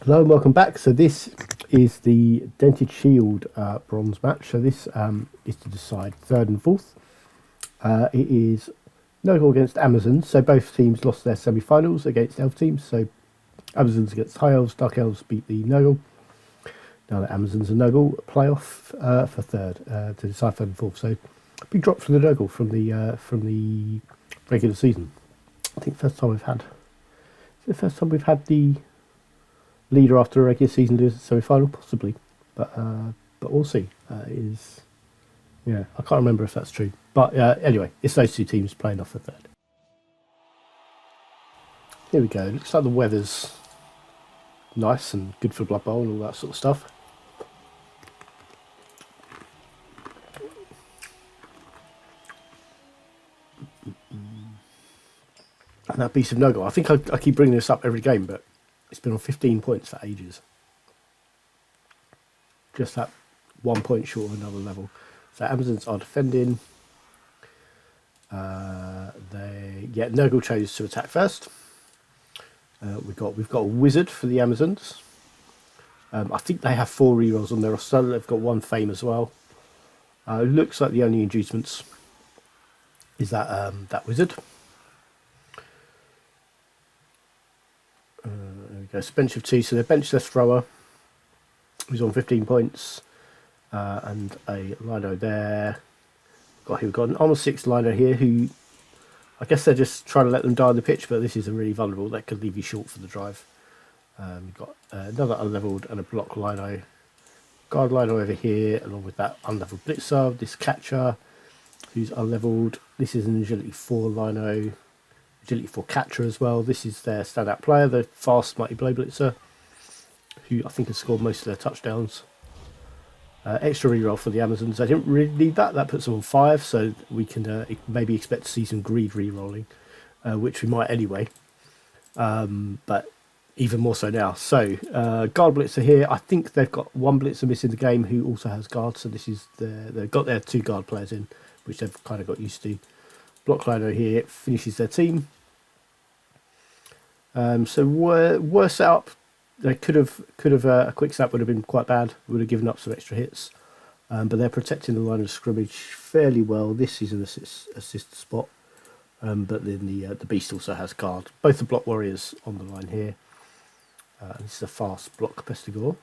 Hello and welcome back. So this is the Dented Shield bronze match. So this is to decide third and fourth. It is Nurgle against Amazons. So both teams lost their semi-finals against elf teams. So Amazons against High Elves, Dark Elves beat the Nurgle. Now the Amazons and Nurgle playoff for third to decide third and fourth. So big drop for the Nurgle from the regular season. I think the first time we've had the leader after a regular season lose the semi-final, possibly, but we'll see. I can't remember if that's true, but anyway, it's those two teams playing off the third. Here we go. Looks like the weather's nice and good for Blood Bowl and all that sort of stuff. And that Beast of Nurgle, I think I keep bringing this up every game, but it's been on 15 points for ages. Just that 1 point short of another level. So Amazons are defending. Nurgle chose to attack first. We've got a wizard for the Amazons. I think they have 4 rerolls on their roster. They've got 1 fame as well. Looks like the only inducements is that wizard. There we go. It's a bench of 2, so they're benchless thrower who's on 15 points, and a Lino there. We've got an armor 6 Lino here who I guess they're just trying to let them die on the pitch, but this is a really vulnerable that could leave you short for the drive. We've got another unleveled and a block Lino, guard Lino over here, along with that unleveled Blitzer, this catcher who's unleveled. This is an agility 4 Lino. Agility for catcher as well. This is their standout player, the fast Mighty Blow Blitzer, who I think has scored most of their touchdowns. Extra reroll for the Amazons. I didn't really need that. That puts them on 5, so we can maybe expect to see some greed rerolling, which we might anyway. But even more so now. So guard Blitzer here. I think they've got 1 Blitzer missing the game who also has guard. So this is they've got their 2 guard players in, which they've kind of got used to. Block Lino here finishes their team. So worse setup. They could have a quick snap would have been quite bad. Would have given up some extra hits, but they're protecting the line of scrimmage fairly well. This is an assist spot, but then the beast also has guard. Both the block warriors on the line here. This is a fast block Pestigore.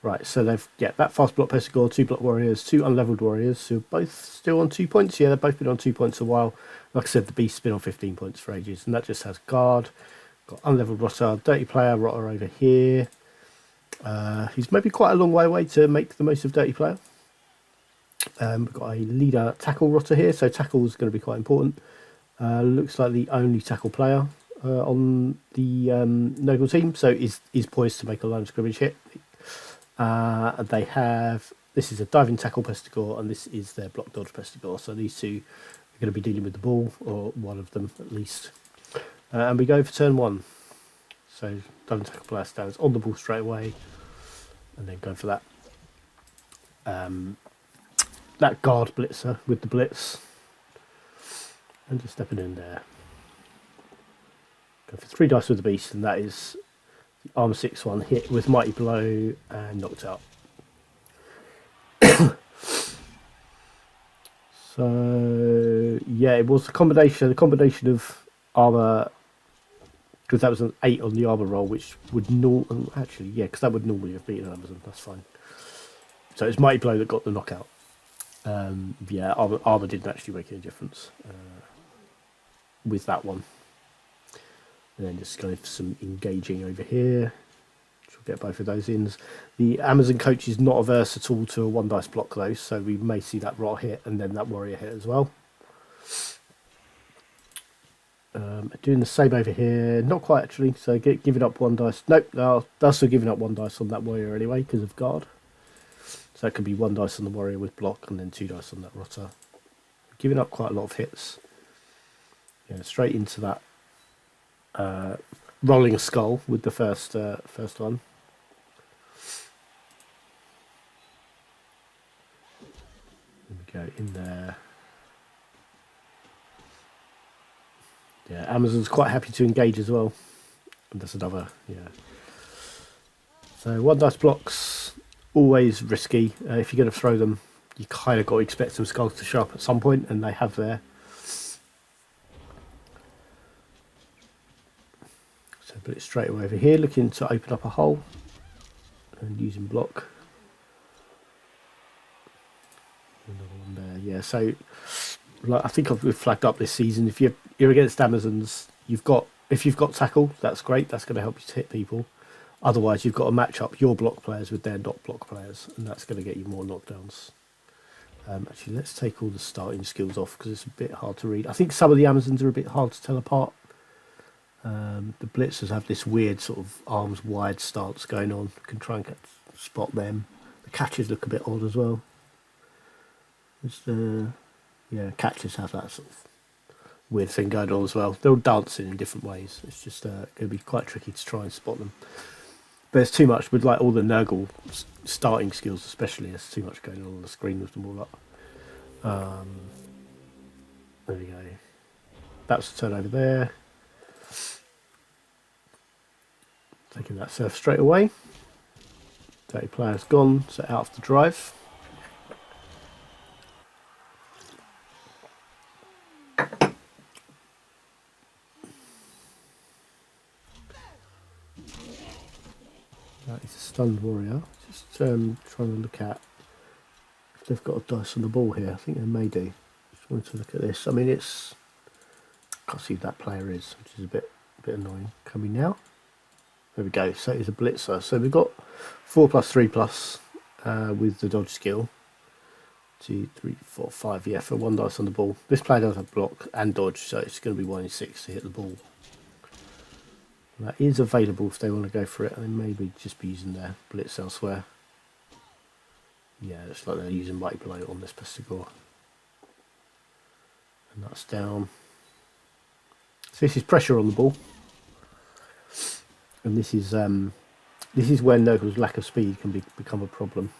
Right, so they've that fast block Pestigore, 2 block warriors, 2 unleveled warriors who are both still on 2 points. Yeah, they've both been on 2 points a while. Like I said, the beast's been on 15 points for ages, and that just has guard. Got unleveled Rotter, dirty player Rotter over here. He's maybe quite a long way away to make the most of dirty player. We've got a leader tackle Rotter here, so tackle is going to be quite important. Looks like the only tackle player on the Nurgle team, so is poised to make a line of scrimmage hit. And they have, this is a diving tackle Pestigore, and this is their block dodge Pestigore. So these two are going to be dealing with the ball, or one of them at least. And we go for turn 1. So diving tackle player stands on the ball straight away, and then go for that. That guard Blitzer with the blitz, and just stepping in there. Go for 3 dice with the beast, and that is the armor 6 one hit with mighty blow and knocked out. So yeah, it was a combination of armor, because that was an 8 on the armor roll, which would because that would normally have beaten Amazon. That's fine. So it's mighty blow that got the knockout. Armor didn't actually make any difference with that one. And then just going for some engaging over here, which will get both of those ins. The Amazon coach is not averse at all to a 1 dice block though, so we may see that Rot hit and then that warrior hit as well. Doing the same over here, not quite actually, so giving up 1 dice. Nope, they're still giving up 1 dice on that warrior anyway because of guard. So that could be 1 dice on the warrior with block and then 2 dice on that Rotter. Giving up quite a lot of hits. Yeah, straight into that rolling a skull with the first one. There we go, in there. Yeah, Amazon's quite happy to engage as well. And that's another, yeah. So one dice blocks, always risky. If you're going to throw them, you kind of got to expect some skulls to show up at some point, and they have there. So put it straight away over here, looking to open up a hole and using block. Another one there, yeah. So like, I think we've flagged up this season. If you're against Amazons, if you've got tackle, that's great. That's going to help you to hit people. Otherwise, you've got to match up your block players with their not block players, and that's going to get you more knockdowns. Actually, let's take all the starting skills off because it's a bit hard to read. I think some of the Amazons are a bit hard to tell apart. The Blitzers have this weird sort of arms wide stance going on. You can try and spot them. The catches look a bit odd as well. Catches have that sort of weird thing going on as well. They're all dancing in different ways. It's just going to be quite tricky to try and spot them. There's too much with like all the Nurgle starting skills, especially. There's too much going on the screen with them all up. There we go. That's the turn over there. Taking that surf straight away. 30 players gone, so out of the drive. That is a stunned warrior. Just trying to look at if they've got a dice on the ball here. I think they may do. Just wanted to look at this. I mean, can't see who that player is, which is a bit annoying. Coming now. There we go. So it's a blitzer. So we've got 4+3+ with the dodge skill. 2, 3, 4, 5. Yeah, for one dice on the ball. This player does have block and dodge, so it's going to be 1 in 6 to hit the ball. That is available if they want to go for it, and maybe just be using their blitz elsewhere. Yeah, it's like they're using Mighty Blow on this Pestigore. And that's down. So this is pressure on the ball. And this is where Nurgle's lack of speed can become a problem.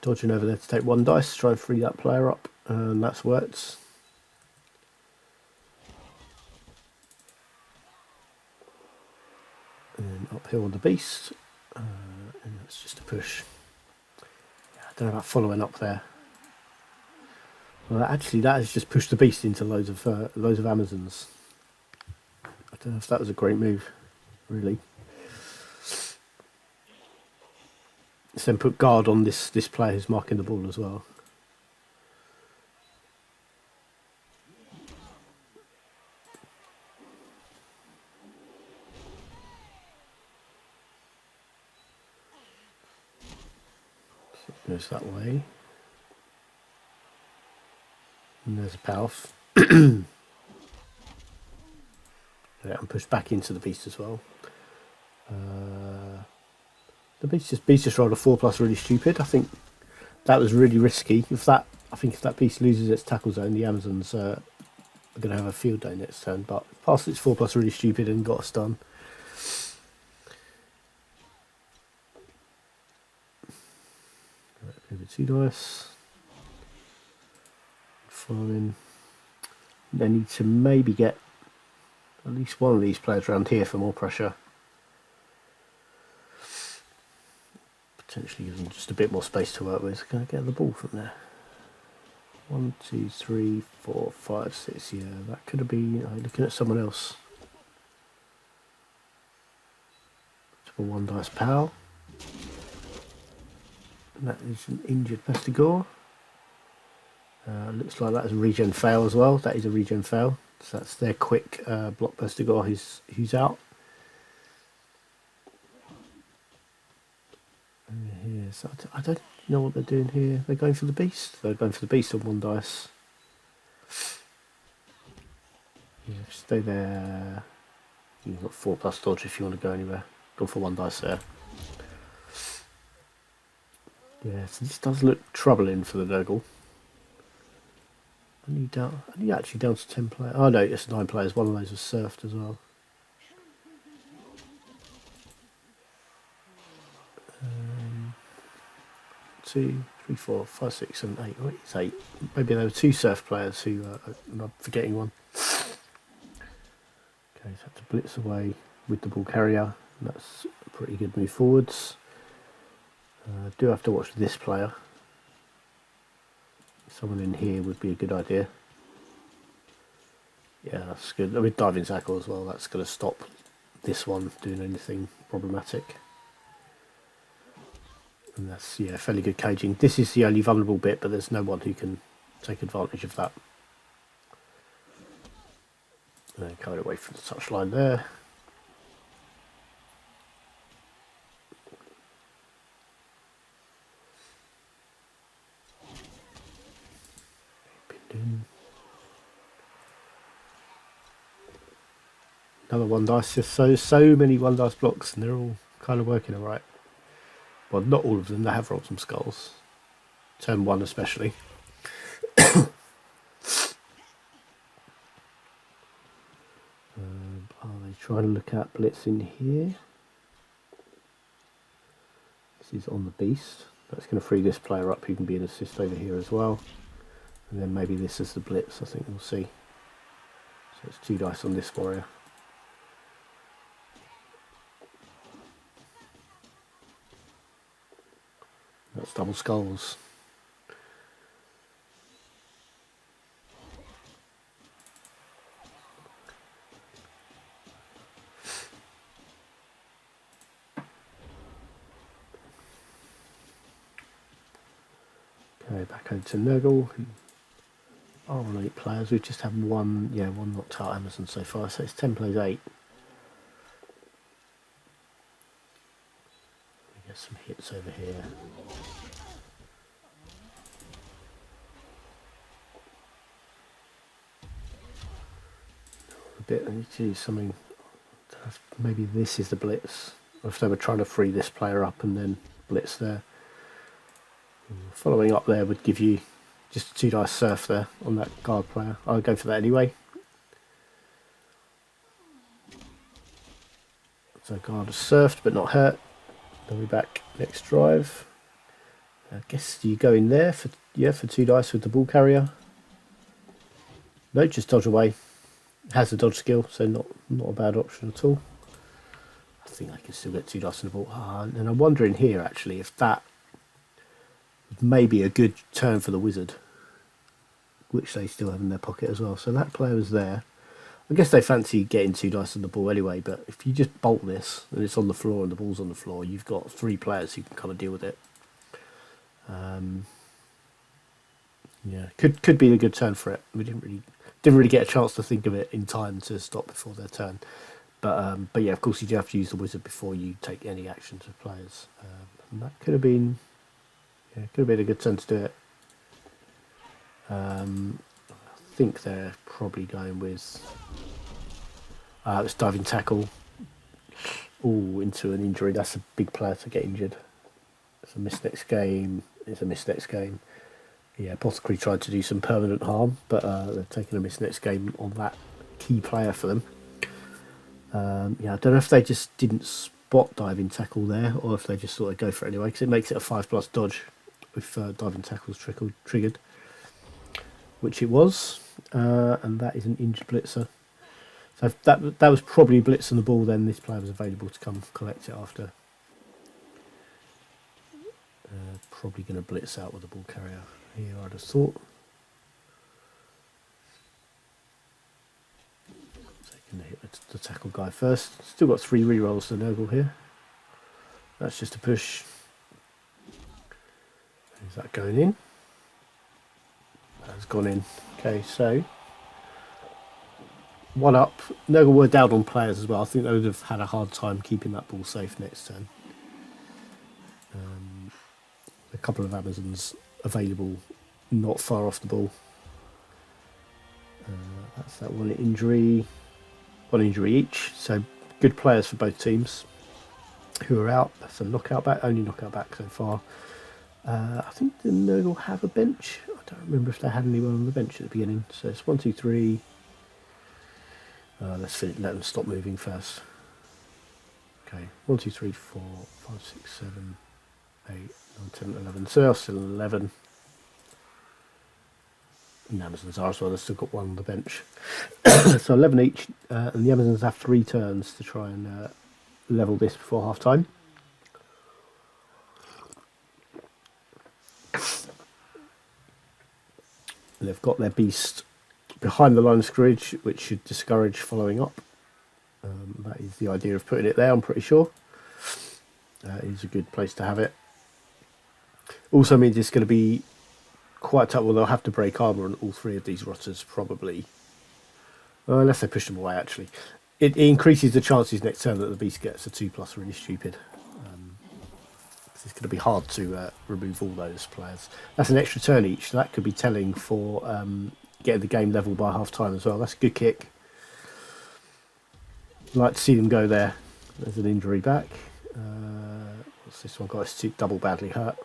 Dodging over there to take 1 dice, try and free that player up, and that's worked. And then uphill on the beast, and that's just a push. Yeah, I don't know about following up there. Well, actually, that has just pushed the beast into loads of Amazons. I don't know if that was a great move, really. So then put guard on this player who's marking the ball as well. So it goes that way. And there's a Palf. Yeah, and push back into the beast as well. The beast just rolled a 4+ really stupid. I think that was really risky. If that beast loses its tackle zone, the Amazons are going to have a field day next turn. But passed its 4+ really stupid and got a stun. Right, over 2 dice. Following. They need to maybe get at least one of these players around here for more pressure. Potentially give them just a bit more space to work with. Can I get the ball from there? 1, 2, 3, 4, 5, 6. Yeah, that could have been looking at someone else. For 1 dice pal. And that is an injured Pestigore. Looks like that is a regen fail as well. That is a regen fail. So that's their quick block Pestigore who's out. Here, so I don't know what they're doing here. They're going for the beast. They're going for the beast on 1 dice. Yeah, stay there. You've got 4+ dodge if you want to go anywhere. Go for 1 dice there. Yeah, so this does look troubling for the Nurgle. Only actually down to 10 players. Oh no, it's 9 players. One of those was surfed as well. 2, 3, 4, 5, 6, 7, 8. Wait, it's 8. Maybe there were 2 surf players who I'm forgetting one. Okay, so to blitz away with the ball carrier. That's a pretty good move forwards. Do have to watch this player. Someone in here would be a good idea. Yeah, that's good. I mean, diving tackle as well. That's going to stop this one doing anything problematic. And that's, yeah, fairly good caging. This is the only vulnerable bit, but there's no one who can take advantage of that. And then coming away from the touchline there. Another one dice. Just so many one dice blocks, and they're all kind of working all right. Well, not all of them. They have rolled some skulls. Turn one especially. Are they trying to look at blitz in here? This is on the beast. That's going to free this player up who can be an assist over here as well. And then maybe this is the blitz, I think we'll see. So it's 2 dice on this warrior. That's double skulls. Okay, back over to Nurgle. Oh, 8 players. We've just had one knocked out Amazon so far, so it's 10 plays 8. We get some hits over here. A bit, I need to do something. Maybe this is the blitz. Or if they were trying to free this player up and then blitz there. Following up there would give you just a 2 dice surf there on that guard player. I'll go for that anyway. So guard is surfed but not hurt. They'll be back next drive. I guess you go in there for 2 dice with the ball carrier. No, just dodge away. Has a dodge skill, so not a bad option at all. I think I can still get 2 dice on the ball. And I'm wondering here actually if that may be a good turn for the wizard, which they still have in their pocket as well. So that player was there. I guess they fancy getting 2 dice on the ball anyway, but if you just bolt this and it's on the floor and the ball's on the floor, you've got 3 players who can come and deal with it. Yeah, could be a good turn for it. We didn't really get a chance to think of it in time to stop before their turn. But yeah, of course you do have to use the wizard before you take any action to players. And that could have been a good turn to do it. I think they're probably going with this diving tackle. Oh, into an injury. That's a big player to get injured. It's a miss next game. It's a miss next game. Yeah, Apothecary tried to do some permanent harm, but they're taking a miss next game on that key player for them. Yeah, I don't know if they just didn't spot diving tackle there, or if they just thought they'd go for it anyway, because it makes it a 5+ dodge if diving tackle's triggered, which it was, and that is an injured blitzer. So if that was probably blitzing the ball, then this player was available to come collect it after. Probably going to blitz out with the ball carrier here, I'd have thought. Taking the tackle guy first. Still got 3 rerolls to Nurgle here. That's just a push. Is that going in? That's gone in. Okay, so 1 up. Nurgle were down on players as well. I think they would have had a hard time keeping that ball safe next turn. A couple of Amazons available not far off the ball. That's that 1 injury. 1 injury each. So good players for both teams who are out. That's a only knockout back so far. I think the Nurgle have a bench. I don't remember if they had anyone on the bench at the beginning. So it's 1, 2, 3. Let's let them stop moving first. Okay, 1, 2, 3, 4, 5, 6, 7, 8, 9, 10, 11. So they're still 11. And the Amazons are as well. They've still got one on the bench. So 11 each, and the Amazons have 3 turns to try and level this before half time. They've got their beast behind the line of scrimmage, which should discourage following up. That is the idea of putting it there, I'm pretty sure. It's a good place to have it. Also means it's going to be quite tough. Well, they'll have to break armour on all 3 of these rotters, probably. Unless they push them away, actually. It increases the chances next turn that the beast gets a 2+, really stupid. It's going to be hard to remove all those players. That's an extra turn each, so that could be telling for getting the game level by half time as well. That's a good kick. I'd like to see them go there. There's an injury back. What's this one got? It's double badly hurt.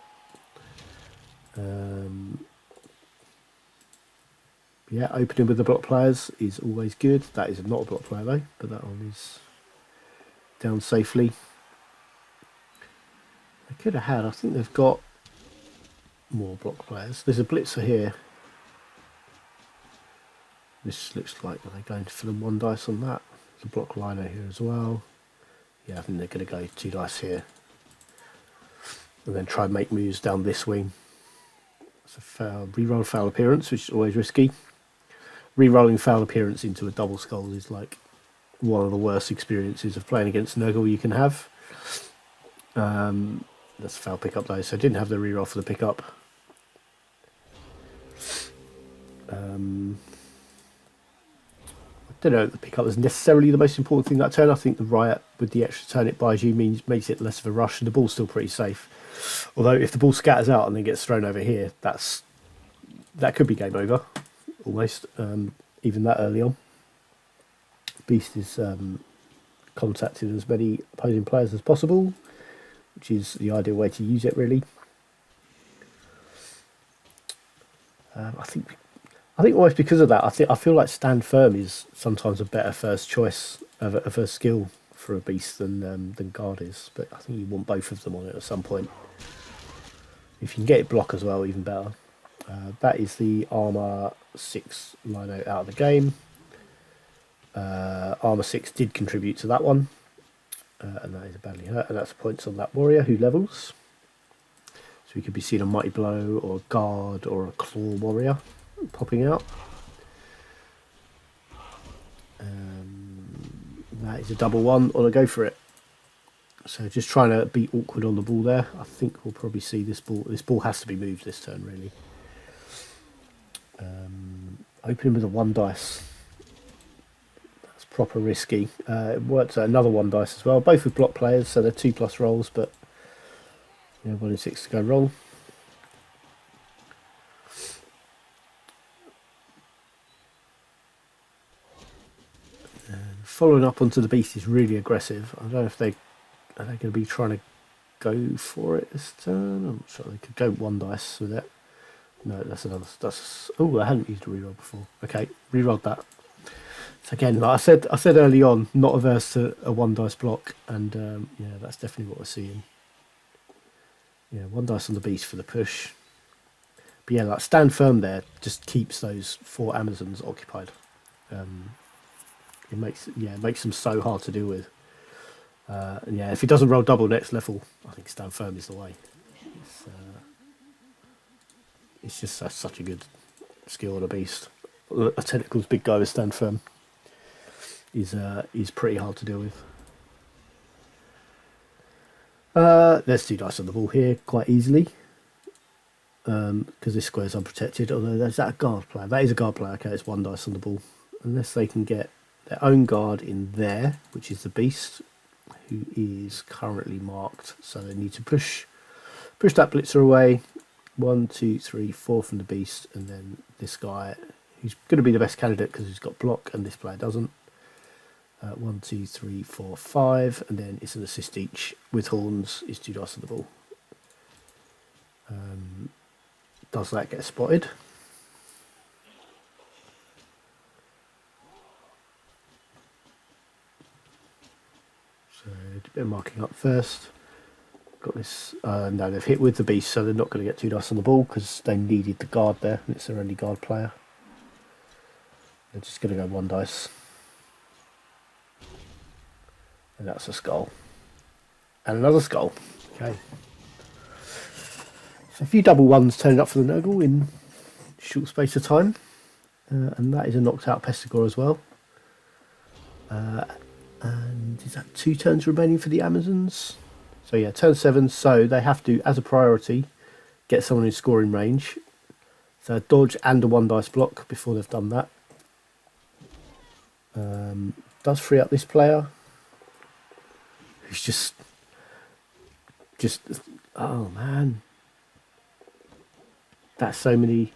Yeah, opening with the block players is always good. That is not a block player though, but that one is down safely. They could have had, I think they've got more block players. There's a blitzer here. This looks like, are they going to fill in 1 dice on that? There's a block liner here as well. Yeah, I think they're going to go 2 dice here. And then try and make moves down this wing. It's a foul, reroll foul appearance, which is always risky. Rerolling foul appearance into a double skull is like one of the worst experiences of playing against Nurgle you can have. That's a foul pickup though, so I didn't have the reroll for the pickup. I don't know if the pickup is necessarily the most important thing that turn. I think the riot with the extra turn it buys you makes it less of a rush, and the ball's still pretty safe. Although if the ball scatters out and then gets thrown over here, that could be game over, almost, even that early on. Beast is contacting as many opposing players as possible, which is the ideal way to use it, really. I think almost because of that, I feel like stand firm is sometimes a better first choice of a skill for a beast than guard is. But I think you want both of them on it at some point. If you can get it block as well, even better. That is the armor 6 lino out of the game. Armor 6 did contribute to that one, and that is badly hurt, and that's points on that warrior who levels. So we could be seeing a mighty blow or a guard or a claw warrior popping out. That is a double 1 on a go for it. So just trying to be awkward on the ball there. I think we'll probably see this ball. This ball has to be moved this turn, really. Opening with a 1 dice. That's proper risky. It works at another 1 dice as well. Both with block players, so they're 2+ rolls, but yeah, 1 in 6 to go wrong. Following up onto the beast is really aggressive. I don't know if are they going to be trying to go for it this turn. I'm not sure. They could go 1 dice with it. No, that's another. Oh, I hadn't used a reroll before. Okay, rerolled that. So again, like I said early on, not averse to a 1 dice block, and yeah, that's definitely what we're seeing. Yeah, 1 dice on the beast for the push. But yeah, like stand firm there just keeps those 4 Amazons occupied. It makes them so hard to deal with. And yeah, if he doesn't roll double next level, I think stand firm is the way. It's just such a good skill on a beast. A tentacles big guy with stand firm is pretty hard to deal with. There's 2 dice on the ball here quite easily, because this square is unprotected. Although there's that a guard player. That is a guard player. Okay, it's 1 dice on the ball. Unless they can get their own guard in there, which is the beast, who is currently marked. So they need to push that blitzer away. 1, 2, 3, 4 from the beast, and then this guy, who's going to be the best candidate because he's got block, and this player doesn't. 1, 2, 3, 4, 5, and then it's an assist each with horns. Is 2 dice on the ball. Does that get spotted? So a bit of marking up first. Got this. No, they've hit with the beast, so they're not going to get 2 dice on the ball because they needed the guard there, and it's their only guard player. They're just going to go one dice. And that's a skull. And another skull. Okay. So a few double ones turning up for the Nurgle in short space of time. And that is a knocked out Pestigore as well. And is that 2 turns remaining for the Amazons? So yeah, turn 7. So they have to, as a priority, get someone in scoring range. So a dodge and a 1 dice block before they've done that. Does free up this player. Who's just, oh man. That's so many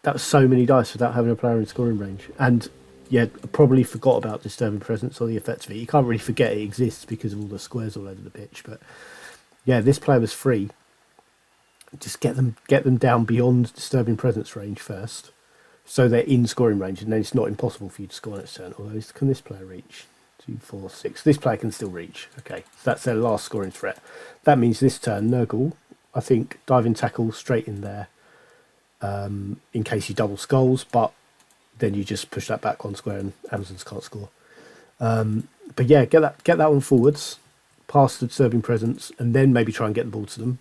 dice without having a player in scoring range. And yeah, I probably forgot about Disturbing Presence or the effects of it. You can't really forget it exists because of all the squares all over the pitch. But yeah, this player was free. Just get them down beyond Disturbing Presence range first, so they're in scoring range, and then it's not impossible for you to score next turn. Although, can this player reach? 2, 4, 6. This player can still reach. Okay, so that's their last scoring threat. That means this turn, Nurgle, I think, diving tackle straight in there, in case you double skulls, but then you just push that back 1 square and Amazons can't score. But yeah, get that one forwards, past the Disturbing Presence, and then maybe try and get the ball to them.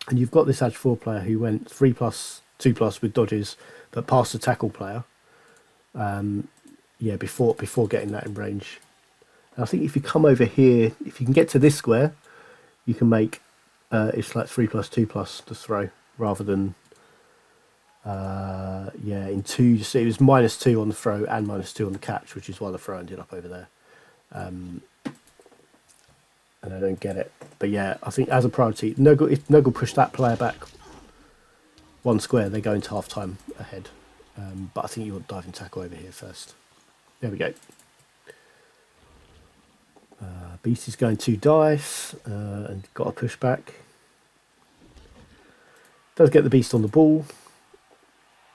And you've got this Edge 4 player who went 3+, 2+ with dodges, but past the tackle player. Yeah, before getting that in range. And I think if you come over here, if you can get to this square, you can make it's like 3+, 2+ to throw, rather than yeah, in 2. So it was -2 on the throw and -2 on the catch, which is why the throw ended up over there. And I don't get it. But yeah, I think as a priority, if Nurgle push that player back 1 square, they go into half time ahead. But I think you want diving tackle over here first. There we go. Beast is going 2 dice and got a push back. Does get the beast on the ball.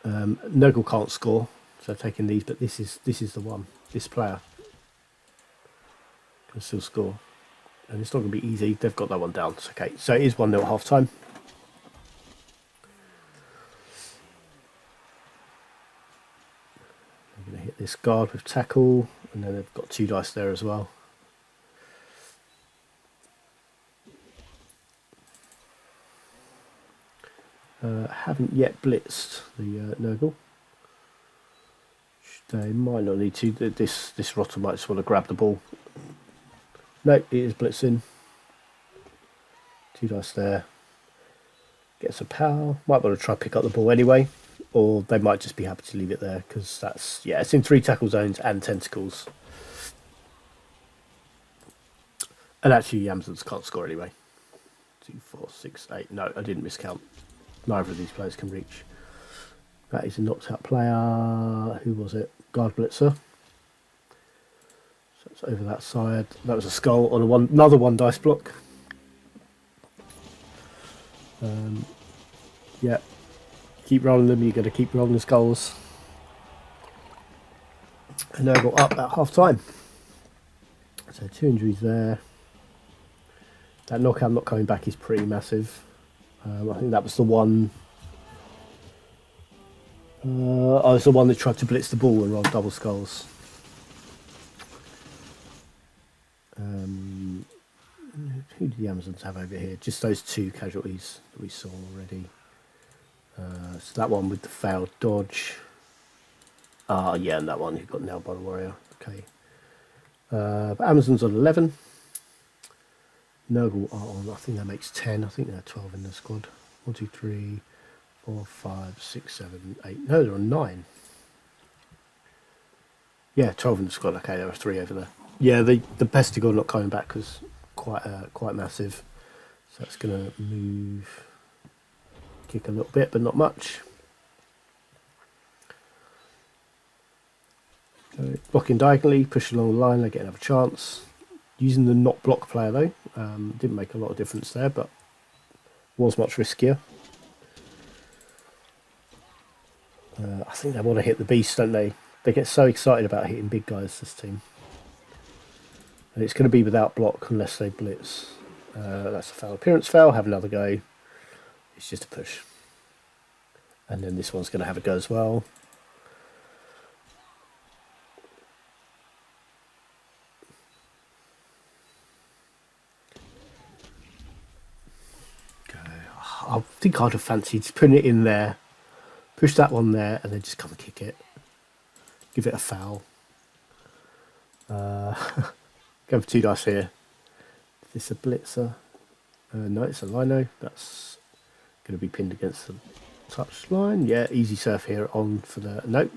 Nurgle can't score, so taking these, but this is the one. This player can still score. And it's not going to be easy. They've got that one down. Okay, so it is 1-0 at half time. I'm going to hit this guard with tackle, and then they've got 2 dice there as well. Haven't yet blitzed the Nurgle. They might not need to. This rotter might just want to grab the ball. No, it is blitzing. 2 dice there. Gets a power. Might want to try to pick up the ball anyway. Or they might just be happy to leave it there, because that's, yeah, it's in 3 tackle zones and tentacles. And actually, the Amazons can't score anyway. 2, 4, 6, 8. No, I didn't miscount. Neither of these players can reach. That is a knocked out player. Who was it? Guard Blitzer. So it's over that side. That was a skull on another 1 dice block. Yeah. Keep rolling them. You're going to keep rolling the skulls. And Nurgle up at half time. So 2 injuries there. That knockout not coming back is pretty massive. I think that was the one. Oh, it's the one that tried to blitz the ball and roll double skulls. Who do the Amazons have over here? Just those 2 casualties that we saw already. So that one with the failed dodge. Yeah, and that one who got nailed by the warrior. Okay. But Amazons on 11. Nurgle are on, I think that makes 10. I think there are 12 in the squad. 1, 2, 3, 4, 5, 6, 7, 8. No, there are 9. Yeah, 12 in the squad. Okay, there are 3 over there. Yeah, the Pestigore not coming back was quite massive. So it's going to move, kick a little bit, but not much. So blocking diagonally, push along the line, they get another chance. Using the not block player though, didn't make a lot of difference there, but was much riskier. I think they want to hit the beast, don't they? They get so excited about hitting big guys, this team. And it's going to be without block unless they blitz. That's a foul appearance foul, have another go. It's just a push. And then this one's going to have a go as well. think I'd have fancied putting it in there, push that one there, and then just come and kick it. Give it a foul. Go for 2 dice here. Is this a blitzer? No, it's a lino. That's going to be pinned against the touch line. Yeah, easy surf here on for the... Nope.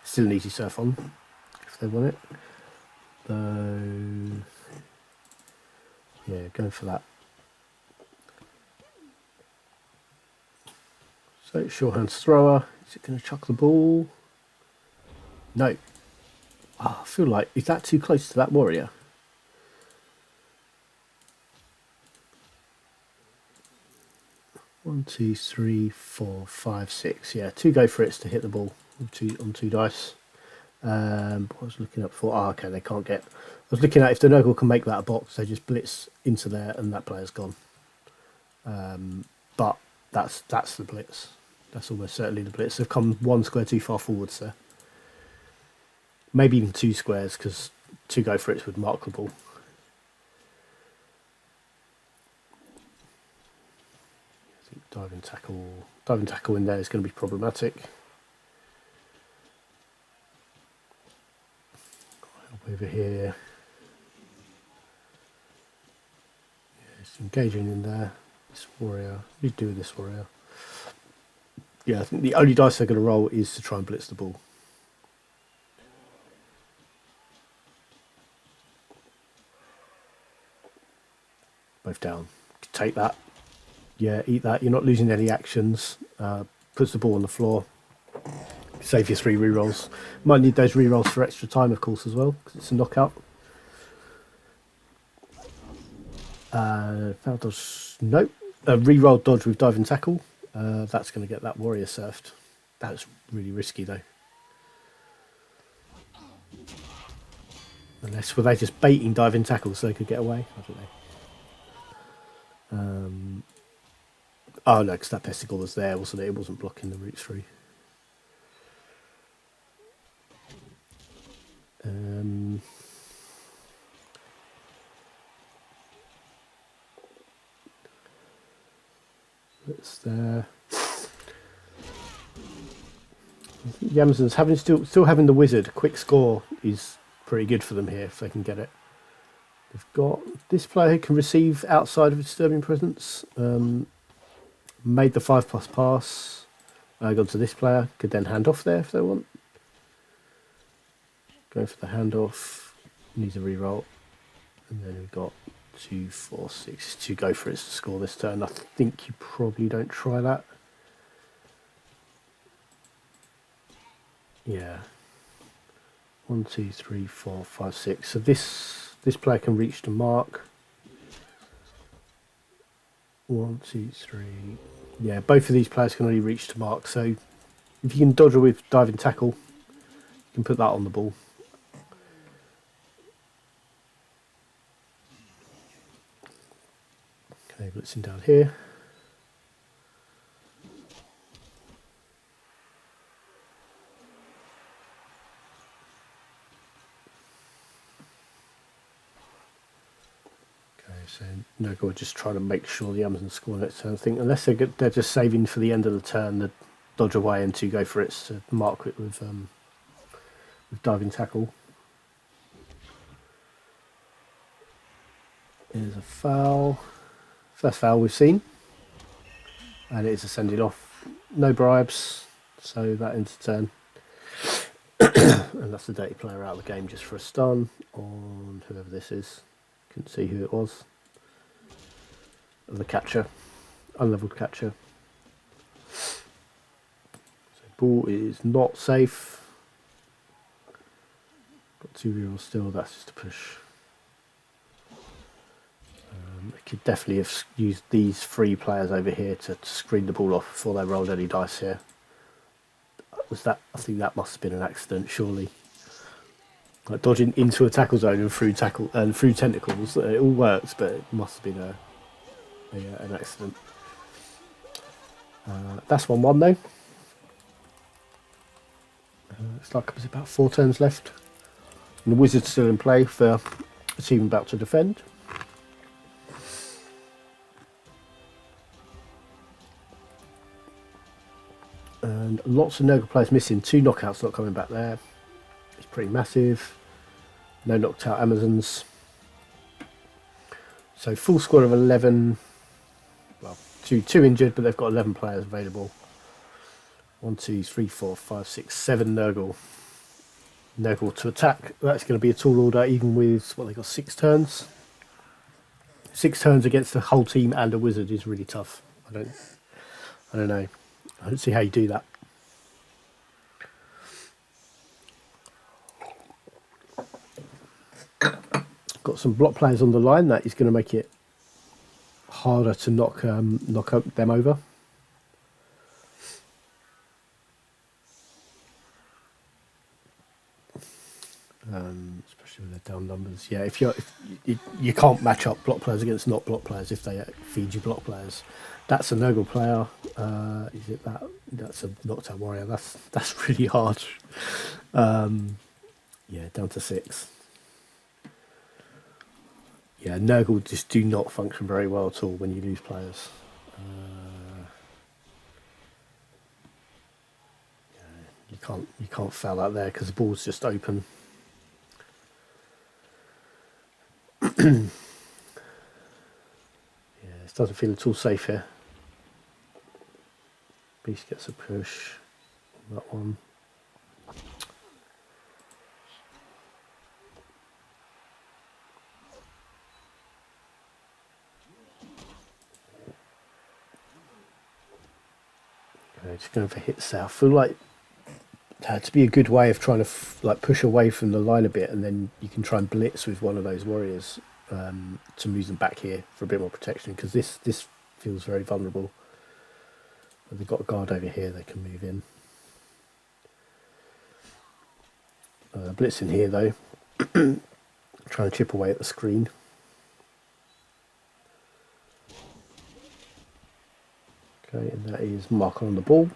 Still an easy surf on, if they want it. Though... Yeah, going for that. So, shorthands thrower. Is it going to chuck the ball? No. Oh, I feel like... Is that too close to that warrior? One, two, three, four, five, six. Yeah, 2 go for it to hit the ball on 2 dice. What I was looking up for... Oh, okay, they can't get... I was looking at if the Nurgle can make that a box, they just blitz into there and that player's gone. But that's the blitz. That's almost certainly the blitz. They've come 1 square too far forwards there. Maybe even 2 squares, because 2 go for it would mark the ball. I think diving tackle in there is going to be problematic. Over here. Yeah, it's engaging in there. This warrior. What do you do with this warrior? Yeah, I think the only dice they're going to roll is to try and blitz the ball. Both down. Take that. Yeah, eat that. You're not losing any actions. Puts the ball on the floor. Save your 3 rerolls. Might need those rerolls for extra time, of course, as well, because it's a knockout. Foul dodge. Nope. Reroll dodge with dive and tackle. That's going to get that warrior surfed. That's really risky, though. Unless were they just baiting dive and tackle so they could get away? I don't know. Oh no, because that pesticle was there, wasn't it? It wasn't blocking the route through. It's there. I think the Amazons still having the wizard. Quick score is pretty good for them here if they can get it. They've got this player who can receive outside of a disturbing presence. Made the 5+ pass. Gone to this player. Could then hand off there if they want. Going for the handoff. Needs a reroll. And then we've got 2, 4, 6 to go for it to score this turn. I think you probably don't try that. Yeah. 1, 2, 3, 4, 5, 6. So this player can reach the mark. 1, 2, 3. Yeah, both of these players can only reach to mark. So if you can dodge with diving tackle, you can put that on the ball. Okay, blitzing down here. So Nurgle just trying to make sure the Amazon score next turn. I think unless they're just saving for the end of the turn, the dodge away and 2 go for it to mark it with diving tackle. Here's a foul. First foul we've seen, and it is a sending off. No bribes, so that ends the turn. And that's the dirty player out of the game just for a stun on whoever this is. Couldn't see who it was. The catcher, unleveled catcher. So ball is not safe. Got 2 rerolls still. That's just a push. I could definitely have used these 3 players over here to screen the ball off before they rolled any dice here. Was that? I think that must have been an accident, surely. Like dodging into a tackle zone and through tentacles, it all works, but it must have been an accident. That's 1-1 though. It's like there's about 4 turns left. And the wizard's still in play for a team about to defend. lots of Nurgle players missing. 2 knockouts not coming back there. It's pretty massive. No knocked out Amazons. So full squad of 11. Well, two injured, but they've got 11 players available. 1, 2, 3, 4, 5, 6, 7 Nurgle. Nurgle to attack. That's going to be a tall order, even with what they got 6 turns. 6 turns against the whole team and a wizard is really tough. I don't know. I don't see how you do that. Got some block players on the line. That is going to make it harder to knock them over. Especially with their down numbers. Yeah, if you can't match up block players against not block players if they feed you block players. That's a Nurgle player. Is it that? That's a knocked out warrior. That's really hard. Yeah, down to 6. Yeah, Nurgle just do not function very well at all when you lose players. Yeah, you can't foul out there because the ball's just open. Yeah, it doesn't feel at all safe here. Beast gets a push on that one. Okay, just going for hits there. I feel like to be a good way of trying to push away from the line a bit, and then you can try and blitz with one of those warriors to move them back here for a bit more protection, because this feels very vulnerable. But they've got a guard over here they can move in. Blitz in here though, trying to chip away at the screen. Okay, and that is Marker on the ball.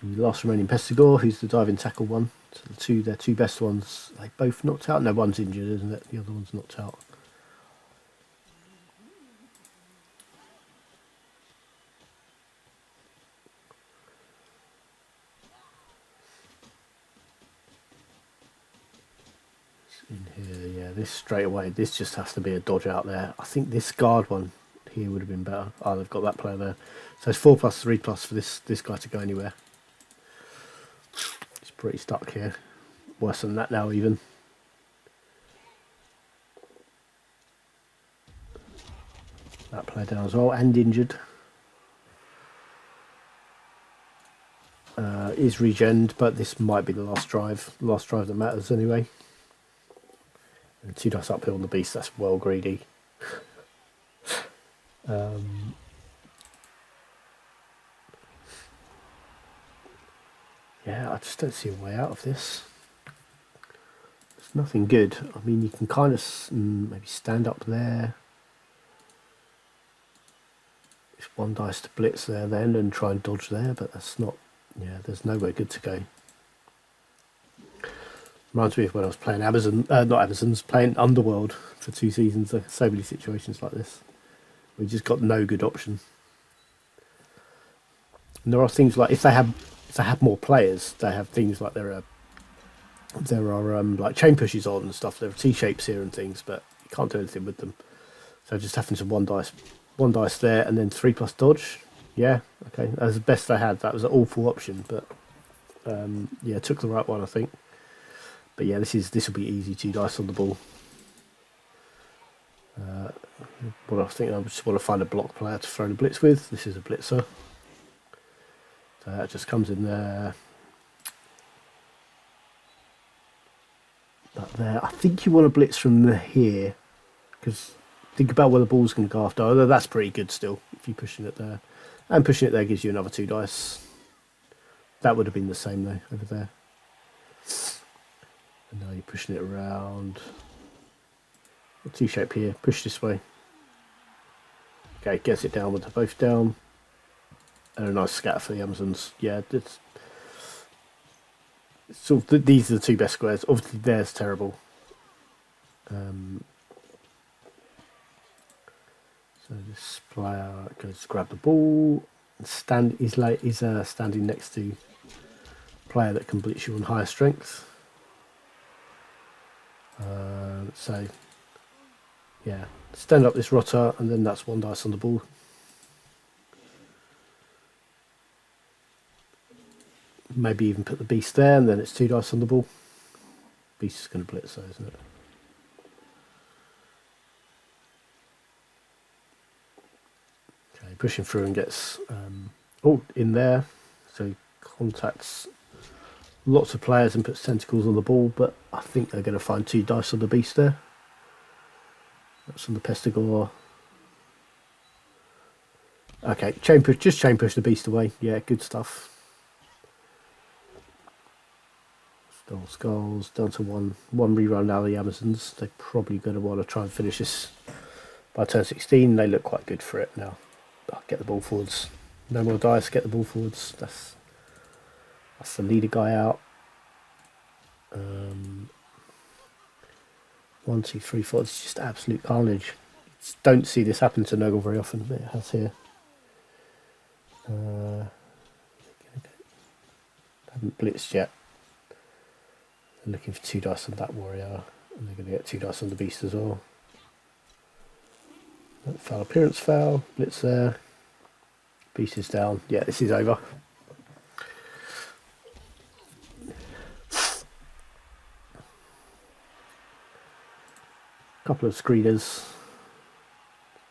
The last remaining Pestigore, who's the diving tackle one. So their two best ones, they both knocked out. No, one's injured, isn't it? The other one's knocked out. In here, yeah, this straight away, this just has to be a dodge out there. I think this guard one here would have been better. Oh, they've got that player there. So it's 4+, 3+ for this guy to go anywhere. It's pretty stuck here. Worse than that now even. That player down as well, and injured. Is regened, but this might be the last drive. The last drive that matters anyway. And 2 dice uphill on the beast, that's well greedy. Yeah, I just don't see a way out of this. There's nothing good. I mean, you can kind of maybe stand up there. It's 1 dice to blitz there then and try and dodge there, but that's not, yeah, there's nowhere good to go. Reminds me of when I was playing playing Underworld for 2 seasons. There's so many situations like this. We just got no good option. And there are things like if they have more players, they have things like there are like chain pushes on and stuff. There are T-shapes here and things, but you can't do anything with them. So just having some 1 dice there, and then 3+ dodge. Yeah, okay, that was the best I had. That was an awful option, but yeah, took the right one, I think. But yeah, this will be easy. 2 dice on the ball. What I think, I just want to find a block player to throw the blitz with. This is a blitzer. So that just comes in there. That there. I think you want to blitz from here, because think about where the ball's going to go after. Although that's pretty good still if you're pushing it there. And pushing it there gives you another 2 dice. That would have been the same though over there. And now you're pushing it around. A T-shape here, push this way. Okay, gets it down with them both down. And a nice scatter for the Amazons. Yeah, it's sort of these are the 2 best squares. Obviously there's terrible. So this player goes to grab the ball. He's standing next to a player that can blitz you on higher strength. So yeah, stand up this rotter, and then that's 1 dice on the ball. Maybe even put the beast there, and then it's 2 dice on the ball. Beast is going to blitz, though, isn't it? Okay, pushing through and gets in there, so contacts lots of players and puts tentacles on the ball. But I think they're going to find 2 dice on the beast there. That's on the Pestigore. Okay, just chain push the beast away. Yeah, good stuff. Skulls down to one rerun now. The Amazons, they're probably going to want to try and finish this by turn 16. They look quite good for it now. Get the ball forwards. No more dice. Get the ball forwards. That's the leader guy out. 1, 2, 3, 4. It's just absolute carnage. Just don't see this happen to Nurgle very often. It has here. Haven't blitzed yet. They're looking for 2 dice on that warrior, and they're going to get 2 dice on the beast as well. Foul appearance, foul. Blitz there. Beast is down. Yeah, this is over. Couple of screeners.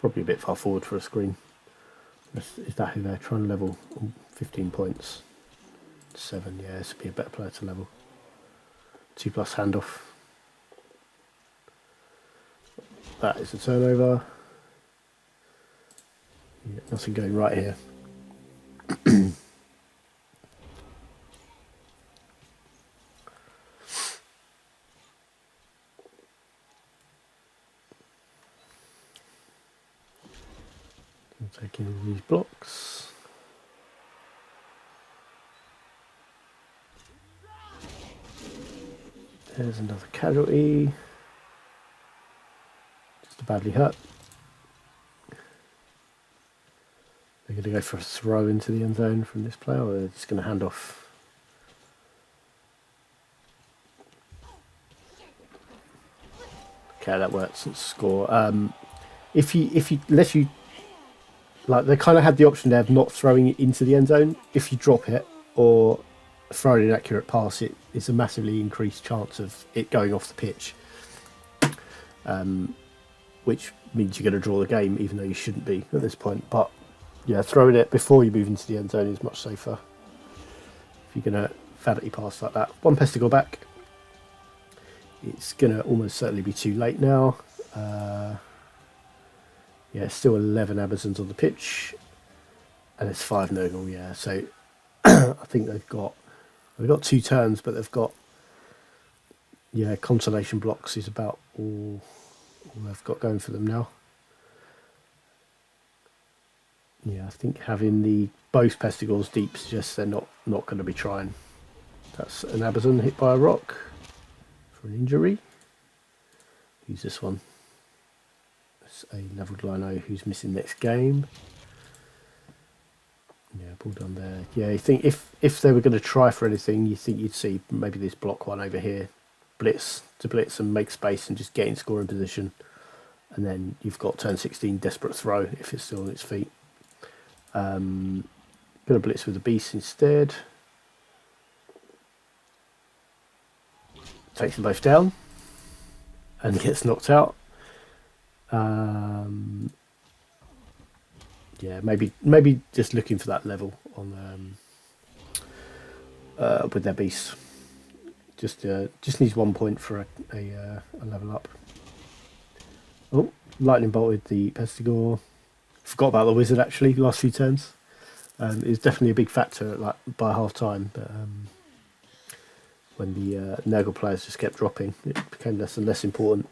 Probably a bit far forward for a screen. Is that who they're trying to level? 15 points. 7, yeah, this would be a better player to level. 2+ handoff. That is a turnover. Yeah, nothing going right here. I'm taking these blocks. There's another casualty. Just badly hurt. They're going to go for a throw into the end zone from this player, or they're just going to hand off. Okay, that works. Let's score. If you unless you like, they kind of had the option there of not throwing it into the end zone. If you drop it or throw an inaccurate pass, it's a massively increased chance of it going off the pitch, which means you're going to draw the game, even though you shouldn't be at this point. But yeah, throwing it before you move into the end zone is much safer if you're going to vanity pass like that. 1 Pestigore back. It's going to almost certainly be too late now. Yeah, still 11 Amazons on the pitch, and it's 5 Nurgle. Yeah, so I think they've got 2 turns, but they've got, yeah, consolation blocks is about all they've got going for them now. Yeah, I think having both Pestigores deep suggests they're not going to be trying. That's an Amazon hit by a rock for an injury. Who's this one? It's a leveled Lino who's missing next game. Yeah, ball done there. Yeah, you think if they were going to try for anything, you think you'd see maybe this block one over here, blitz and make space and just get in scoring position, and then you've got turn 16 desperate throw if it's still on its feet. Going to blitz with the beast instead. Takes them both down and gets knocked out. Yeah, maybe just looking for that level on with their beast. Just needs 1 point for a level up. Oh, lightning bolted the Pestigore. Forgot about the wizard actually. Last few turns, it's definitely a big factor. Like by half time, but when the Nurgle players just kept dropping, it became less and less important.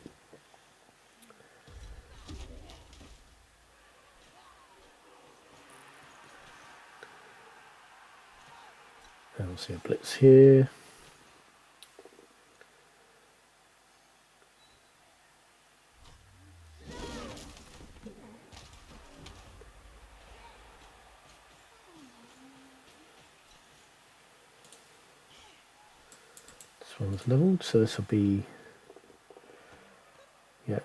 And we'll see a blitz here. This one was levelled, so this will be, yeah,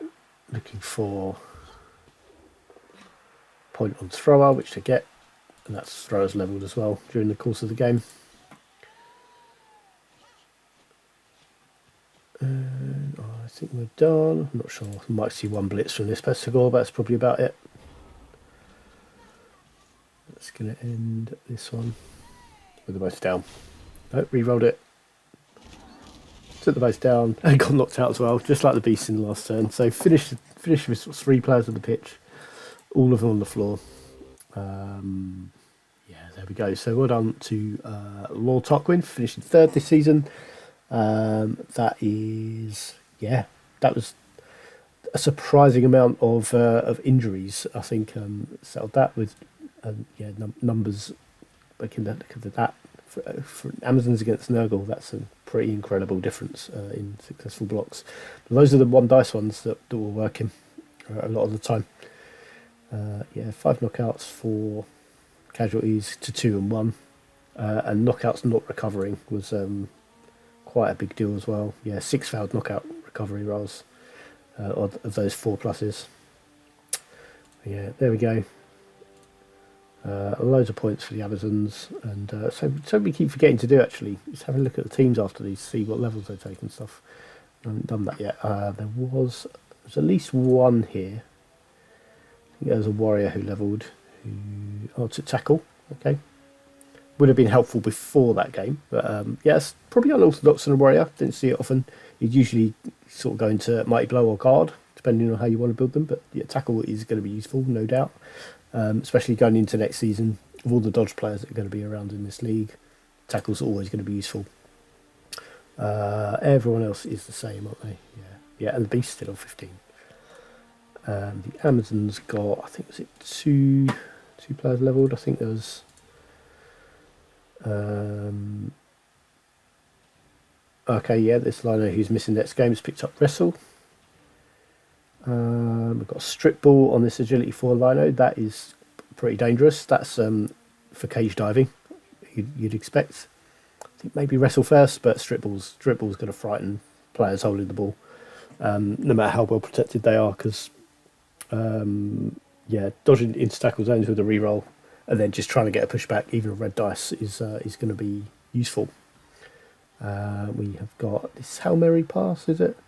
looking for point on thrower, which they get, and that's throwers levelled as well during the course of the game. And I think we're done. I'm not sure. I might see one blitz from this Pestigore, but that's probably about it. That's going to end this one with the most down. Nope, re-rolled it. Took the most down and got knocked out as well, just like the beast in the last turn. So finished with 3 players on the pitch, all of them on the floor. Yeah, there we go. So well done to Lord Tarquin, finishing 3rd this season. That is, yeah, that was a surprising amount of injuries. I think settled that with yeah, numbers looking at that for Amazons against Nurgle. That's a pretty incredible difference in successful blocks. But those are the 1 dice ones that were working a lot of the time. Yeah, 5 knockouts for casualties to 2 and 1, and knockouts not recovering was quite a big deal as well. Yeah, 6 failed knockout recovery rolls of those 4 pluses. Yeah, there we go. Loads of points for the Amazons, and so we keep forgetting to do actually. Just have a look at the teams after these, see what levels they take and stuff. I haven't done that yet. There's at least one here. I think there was a warrior who levelled. To tackle. Okay, would have been helpful before that game, but yes, probably unorthodox in a warrior. Didn't see it often. You'd usually sort of go into mighty blow or guard, depending on how you want to build them. But yeah, tackle is going to be useful, no doubt. Especially going into next season, of all the dodge players that are going to be around in this league, tackle's always going to be useful. Everyone else is the same, aren't they? Yeah, and the beast still on 15. The Amazons got, I think, was it two players levelled? I think there was. Okay, yeah, this liner who's missing next game has picked up Wrestle. We've got a strip ball on this agility 4 lino. That is pretty dangerous. That's for cage diving. You'd expect. I think maybe wrestle first, but strip ball's going to frighten players holding the ball, no matter how well protected they are. Because yeah, dodging into tackle zones with a reroll and then just trying to get a pushback, even a red dice, is going to be useful. We have got this Hail Mary pass, is it?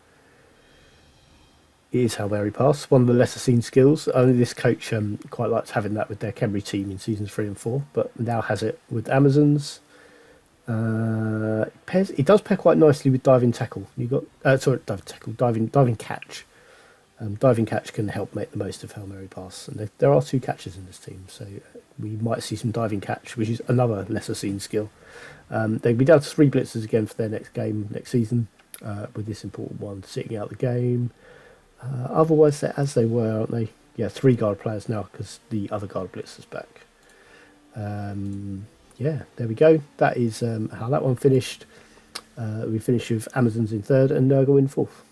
It is Hail Mary pass, one of the lesser seen skills. Only this coach quite likes having that with their Khemri team in seasons 3 and 4, but now has it with Amazons. It does pair quite nicely with diving tackle. You got diving catch. Diving catch can help make the most of Hail Mary pass, and there are 2 catches in this team, so we might see some diving catch, which is another lesser seen skill. They'll be down to 3 blitzers again for their next game next season, with this important one sitting out the game. Otherwise, they're as they were, aren't they? Yeah, 3 guard players now because the other guard blitzer's back. Yeah, there we go. That is how that one finished. We finished with Amazons in 3rd and Nurgle in 4th.